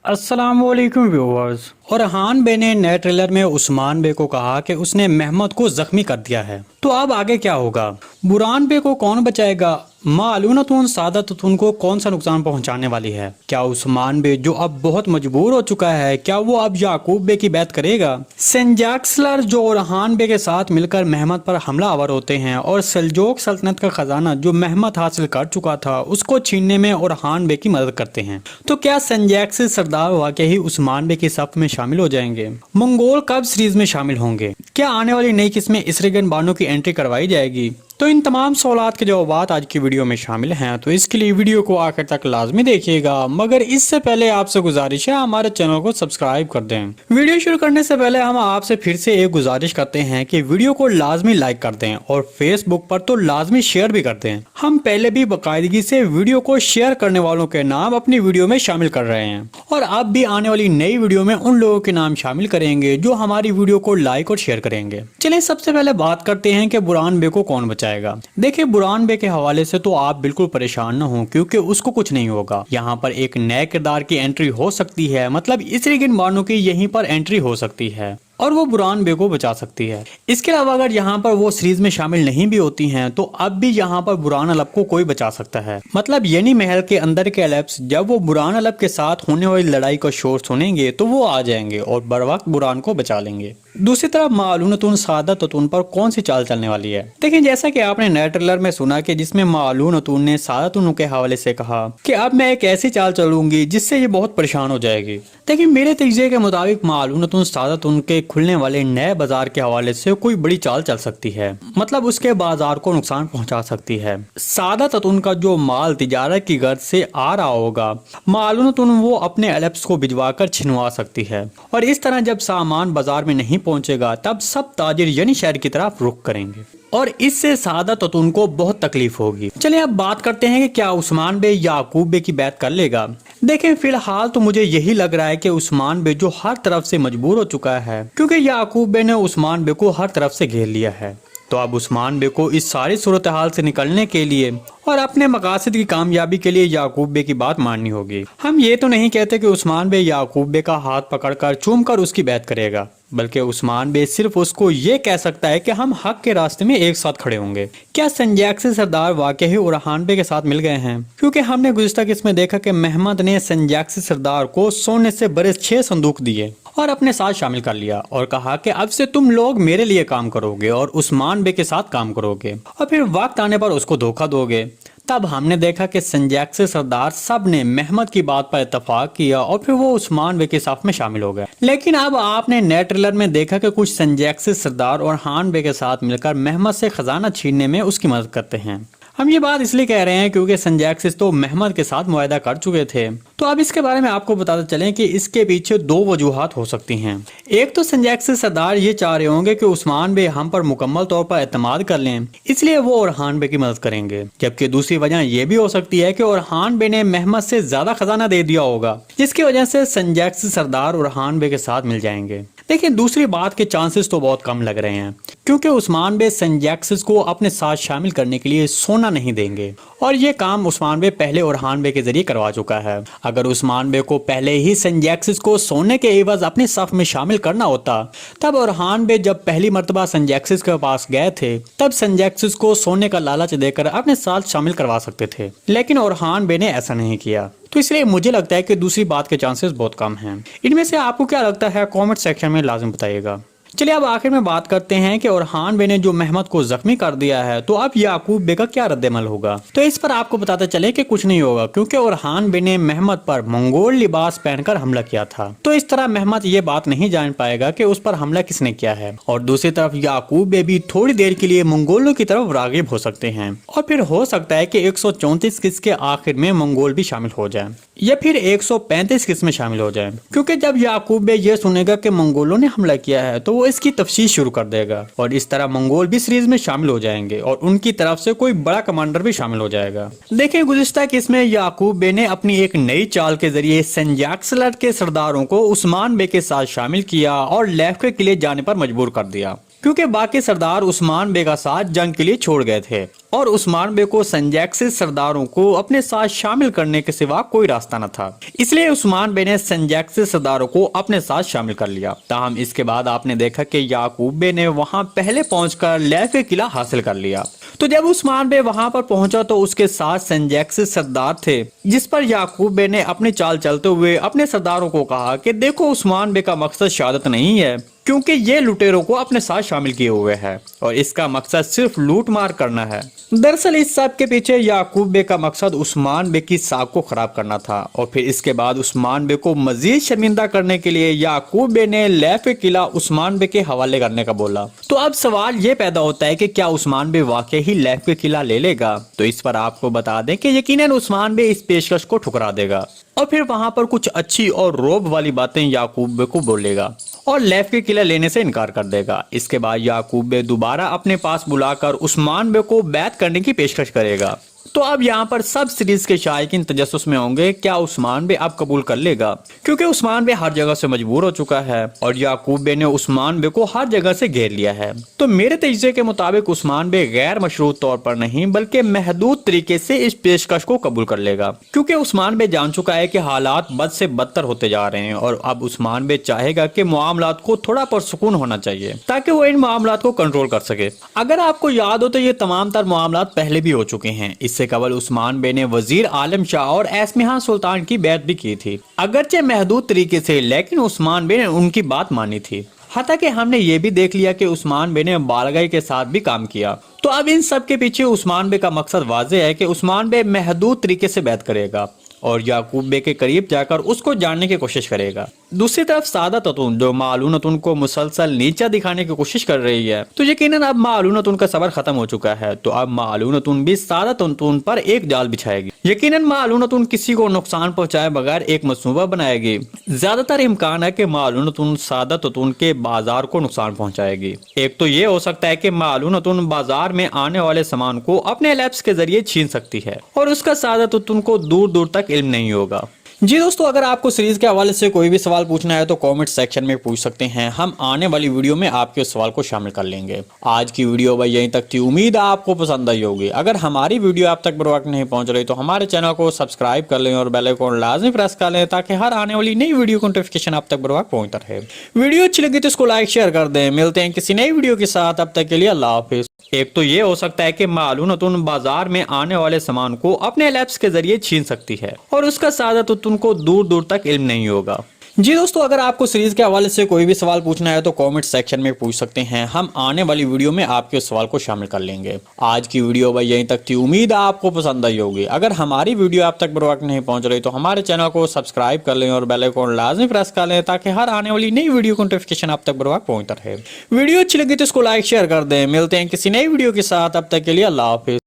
अस्सलाम वालेकुम व्यूअर्स। ओरहान बे ने नए ट्रेलर में उस्मान बे को कहा कि उसने महमद को जख्मी कर दिया है। तो अब आगे क्या होगा? बुरहान बे को कौन बचाएगा? मालूनतुन सादतुन को कौन सा नुकसान पहुंचाने वाली है? क्या उस्मान बे जो अब बहुत मजबूर हो चुका है, क्या वो अब याकूब बे की बैत करेगा? सेंजाक्सलर जो ओरहान बे के साथ मिलकर महमद पर हमला आवर होते हैं और सल्जोक सल्तनत का खजाना जो महमद हासिल कर चुका था उसको छीनने में ओरहान बे की मदद करते हैं। तो क्या सेंजाक्सी सरदार वाकई उस्मान बे की सफ में शामिल हो जाएंगे? मंगोल कब सीरीज में शामिल होंगे? क्या आने वाली नई किस्म में इसरेगन बानो की एंट्री करवाई जाएगी? तो इन तमाम सवालात के जवाब आज की वीडियो में शामिल हैं, तो इसके लिए वीडियो को आखिर तक लाजमी देखिएगा। मगर इससे पहले आपसे गुजारिश है हमारे चैनल को सब्सक्राइब कर दें। वीडियो शुरू करने से पहले हम आपसे फिर से एक गुजारिश करते हैं कि वीडियो को लाजमी लाइक कर दें और फेसबुक पर तो लाजमी शेयर भी कर दें। हम पहले भी बाकायदगी से वीडियो को शेयर करने वालों के नाम अपनी वीडियो में शामिल कर रहे हैं और अब भी आने वाली नई वीडियो में उन लोगों के नाम शामिल करेंगे जो हमारी वीडियो को लाइक और शेयर करेंगे। चलिए सबसे पहले बात करते हैं कि बुरहान बे को कौन बचाएगा। देखिए, बुरहान बे के हवाले से तो आप बिल्कुल परेशान न हो, क्योंकि उसको कुछ नहीं होगा। यहाँ पर एक नए किरदार की एंट्री हो सकती है, मतलब इसरेगन बानो की यहीं पर एंट्री हो सकती है और वो बुरहान बे को बचा सकती है। इसके अलावा अगर यहाँ पर वो सीरीज में शामिल नहीं भी होती हैं तो अब भी यहाँ पर बुरहान अलब को कोई बचा सकता है। मतलब यनी महल के अंदर के एलेप्स जब वो बुरहान अलब के साथ होने वाली लड़ाई का शोर सुनेंगे तो वो आ जाएंगे और बर वक्त बुरहान को बचा लेंगे। दूसरी तरफ मालूनतुन सादतुन पर कौन सी चाल चलने वाली है? देखिए, जैसा कि आपने नए ट्रेलर में सुना कि जिसमें मालूनतुन ने सादतुन के हवाले से कहा कि अब मैं एक ऐसी चाल चलूंगी जिससे ये बहुत परेशान हो जाएगी। देखिए, मेरे तजज़िये के मुताबिक मालूनतुन सादतुन के खुलने वाले नए बाजार के हवाले से कोई बड़ी चाल चल सकती है, मतलब उसके बाजार को नुकसान पहुंचा सकती है। सादतुन का जो माल तिजारत की गर्ज से आ रहा होगा, मालूनतुन वो अपने एलेप्स को भिजवा कर छिनवा सकती है और इस तरह जब सामान बाजार में नहीं पहुंचेगा तब सब ताजिर यानी शहर की तरफ रुख करेंगे और इससे सादतुन को बहुत तकलीफ होगी। चलिए अब बात करते हैं कि क्या उस्मान बे याकूब बे की बैत कर लेगा। देखें, फिलहाल तो मुझे यही लग रहा है कि उस्मान बे जो हर तरफ से मजबूर हो चुका है, क्योंकि याकूब बे ने उस्मान बे को हर तरफ से घेर लिया है। तो अब उस्मान बे को इस सारी सूरत हाल से निकलने के लिए और अपने मकासद की कामयाबी के लिए याकूब बे की बात माननी होगी। हम ये तो नहीं कहते कि उस्मान बे याकूब बे का हाथ पकड़कर चूम कर उसकी बैत करेगा, बल्कि उस्मान बे सिर्फ उसको ये कह सकता है कि हम हक के रास्ते में एक साथ खड़े होंगे। क्या सेंजाक्सी सरदार वाकई ही ओरहान बे के साथ मिल गए हैं? क्योंकि हमने गुज़िश्ता किस्म में देखा कि महमद ने सेंजाक्सी सरदार को सोने से भरे 6 संदूक दिए और अपने साथ शामिल कर लिया और कहा कि अब से तुम लोग मेरे लिए काम करोगे और उस्मान बे के साथ काम करोगे और फिर वक्त आने पर उसको धोखा दोगे। तब हमने देखा कि सेंजाक्सी सरदार सब ने महमद की बात पर इत्तेफाक किया और फिर वो उस्मान बे के साथ में शामिल हो गए। लेकिन अब आपने नए ट्रेलर में देखा कि कुछ सेंजाक्सी सरदार और हान बे के साथ मिलकर महमद से खजाना छीनने में उसकी मदद करते हैं। हम ये बात इसलिए कह रहे हैं क्योंकि सेंजाक्सिस तो महमद के साथ मुआहदा कर चुके थे। तो अब इसके बारे में आपको बताते चलें कि इसके पीछे 2 वजूहात हो सकती हैं। एक तो सेंजाक्सिस सरदार ये चाह रहे होंगे कि उस्मान बे हम पर मुकम्मल तौर पर एतमाद कर लें, इसलिए वो ओरहान बे की मदद करेंगे। जबकि दूसरी वजह यह भी हो सकती है कि ओरहान बे ने महमद से ज्यादा खजाना दे दिया होगा, जिसकी वजह से सेंजाक्सिस सरदार ओरहान बे के साथ मिल जाएंगे। देखिए, दूसरी बात के चांसेस तो बहुत कम लग रहे हैं, क्योंकि उस्मान बे सेंजाक्सिस को अपने साथ शामिल करने के लिए सोना नहीं देंगे और ये काम उस्मान बे पहले ओरहान बे के जरिए करवा चुका है। अगर उस्मान बे को पहले ही सेंजाक्सिस को सोने के एवज अपने सफ में शामिल करना होता, तब ओरहान बे जब पहली मर्तबा सेंजाक्सिस के पास गए थे तब सेंजाक्सिस को सोने का लालच देकर अपने साथ शामिल करवा सकते थे, लेकिन ओरहान बे ने ऐसा नहीं किया। तो इसलिए मुझे लगता है कि दूसरी बात के चांसेस बहुत कम हैं। इनमें से आपको क्या लगता है? कमेंट सेक्शन में लाजिम बताइएगा। चलिए अब आखिर में बात करते हैं कि ओरहान बे ने जो महमद को जख्मी कर दिया है, तो अब याकूब बे का क्या रद्द-ए-अमल होगा? तो इस पर आपको बताते चले कि कुछ नहीं होगा, क्योंकि ओरहान बे ने महमद पर मंगोल लिबास पहनकर हमला किया था। तो इस तरह महमद ये बात नहीं जान पाएगा कि उस पर हमला किसने किया है। और दूसरी तरफ याकूब बे भी थोड़ी देर के लिए मंगोलों की तरफ रागिब हो सकते हैं और फिर हो सकता है कि 134 किस्त के आखिर में मंगोल भी शामिल हो जाए या फिर 135 किस्त में शामिल हो जाए, क्योंकि जब याकूब बे ये सुनेगा कि मंगोलों ने हमला किया है तो वो इसकी तफ्सीश शुरू कर देगा और इस तरह मंगोल भी सीरीज में शामिल हो जाएंगे और उनकी तरफ से कोई बड़ा कमांडर भी शामिल हो जाएगा। देखिए, गुज़िश्ता किस्त में याकूब बे ने अपनी एक नई चाल के जरिए सेंजाक्सलर के सरदारों को उस्मान बे के साथ शामिल किया और लेफ के किले जाने पर मजबूर कर दिया, क्योंकि बाकी सरदार उस्मान बे का साथ जंग के लिए छोड़ गए थे और उस्मान बे को संजैक्सिद सरदारों को अपने साथ शामिल करने के सिवा कोई रास्ता न था। इसलिए उस्मान बे ने संजैक्सिद सरदारों को अपने साथ शामिल कर लिया। ताहम इसके बाद आपने देखा कि याकूब बे ने वहां पहले पहुंचकर लैफ किला हासिल कर लिया। तो जब उस्मान बे वहां पर पहुंचा तो उसके साथ संजैक्सिद सरदार थे, जिस पर याकूब बे ने अपनी चाल चलते हुए अपने सरदारों को कहा कि देखो, उस्मान बे का मकसद शहादत नहीं है, क्योंकि ये लुटेरों को अपने साथ शामिल किए हुए है और इसका मकसद सिर्फ लूट मार करना है। दरअसल इस सब के पीछे याकूब बे का मकसद उस्मान बे की साख को खराब करना था और फिर इसके बाद उस्मान बे को मजीद शर्मिंदा करने के लिए याकूब बे ने लैफ किला उस्मान बे के हवाले करने का बोला। तो अब सवाल ये पैदा होता है कि क्या उस्मान बे वाकई ही लैफ किला ले लेगा? तो इस पर आपको बता दें कि यकीनन उस्मान बे इस पेशकश को ठुकरा देगा और फिर वहां पर कुछ अच्छी और रोब वाली बातें याकूब बे को बोलेगा और लैफ के किला लेने से इनकार कर देगा। इसके बाद याकूब बे दोबारा अपने पास बुलाकर उस्मान बे को बैत करने की पेशकश करेगा। तो अब यहाँ पर सब सीरीज के शायकीन तजस्सुस में होंगे, क्या उस्मान बे अब कबूल कर लेगा? क्योंकि उस्मान बे हर जगह से मजबूर हो चुका है और याकूब बे ने उस्मान बे को हर जगह से घेर लिया है। तो मेरे तजज़िये के मुताबिक उस्मान बे गैर मशरूत तौर पर नहीं बल्कि महदूद तरीके से इस पेशकश को कबूल कर लेगा, क्योंकि उस्मान बे जान चुका है कि हालात बद से बदतर होते जा रहे हैं और अब उस्मान बे चाहेगा कि मामलात को थोड़ा पुरसुकून होना चाहिए ताकि वो इन मामलात को कंट्रोल कर सके। अगर आपको याद हो तो ये तमाम तर मामलात पहले भी हो चुके हैं। इससे कबल उस्मान बे ने वजीर आलम शाह और एस्मिहा सुल्तान की बैत भी की थी, अगरचे महदूद तरीके से, लेकिन उस्मान बे ने उनकी बात मानी थी। हालांकि कि हमने ये भी देख लिया कि उस्मान बे ने बालगाई के साथ भी काम किया। तो अब इन सब के पीछे उस्मान बे का मकसद वाज़ेह है कि उस्मान बे महदूद तरीके से बैत करेगा और याकूब बे के करीब जाकर उसको जानने की कोशिश करेगा। दूसरी तरफ सादत अतून जो मालून अतून को मुसलसल नीचा दिखाने की कोशिश कर रही है, तो यकीनन अब मालून अतून का सबर खत्म हो चुका है। तो अब मालून अतून भी सादत अतून पर एक जाल बिछाएगी। यकीनन मालून अतून किसी को नुकसान पहुंचाए बगैर एक मंसूबा बनाएगी। ज्यादातर इम्कान है कि मालून अतून सादत अतून के बाजार को नुकसान पहुंचाएगी। एक तो ये हो सकता है कि मालून अतून बाजार में आने वाले सामान को अपने लैब्स के जरिए छीन सकती है और उसका सादत अतून को दूर दूर तक इल्म नहीं होगा। जी दोस्तों, अगर आपको सीरीज के हवाले से कोई भी सवाल पूछना है तो कमेंट सेक्शन में पूछ सकते हैं। हम आने वाली वीडियो में आपके उस सवाल को शामिल कर लेंगे। आज की वीडियो भाई यहीं तक थी, उम्मीद है आपको पसंद आई होगी। अगर हमारी वीडियो आप तक बर वक्त नहीं पहुंच रही तो हमारे चैनल को सब्सक्राइब कर लें और बेल आइकन लाजमी प्रेस कर लें ताकि हर आने वाली नई वीडियो की नोटिफिकेशन आप तक बर वक्त पहुंचता रहे। वीडियो अच्छी लगी तो इसको लाइक शेयर कर दें। मिलते हैं किसी नई वीडियो के साथ, अब तक के लिए अल्लाह हाफिज। एक तो ये हो सकता है कि मालून अतून बाजार में आने वाले सामान को अपने लैब्स के जरिए छीन सकती है और उसका सादत अतून को दूर दूर तक इल्म नहीं होगा। जी दोस्तों, अगर आपको सीरीज के हवाले से कोई भी सवाल पूछना है तो कमेंट सेक्शन में पूछ सकते हैं। हम आने वाली वीडियो में आपके उस सवाल को शामिल कर लेंगे। आज की वीडियो भाई यहीं तक थी, उम्मीद है आपको पसंद आई होगी। अगर हमारी वीडियो आप तक बर वक्त नहीं पहुंच रही तो हमारे चैनल को सब्सक्राइब कर लें और बेल आइकन लाजमी प्रेस कर लें ताकि हर आने वाली नई वीडियो की नोटिफिकेशन आप तक बर वक्त पहुंचता रहे। वीडियो अच्छी लगी तो इसको लाइक शेयर कर दें। मिलते हैं किसी नई वीडियो के साथ, अब तक के लिए अल्लाह हाफिज।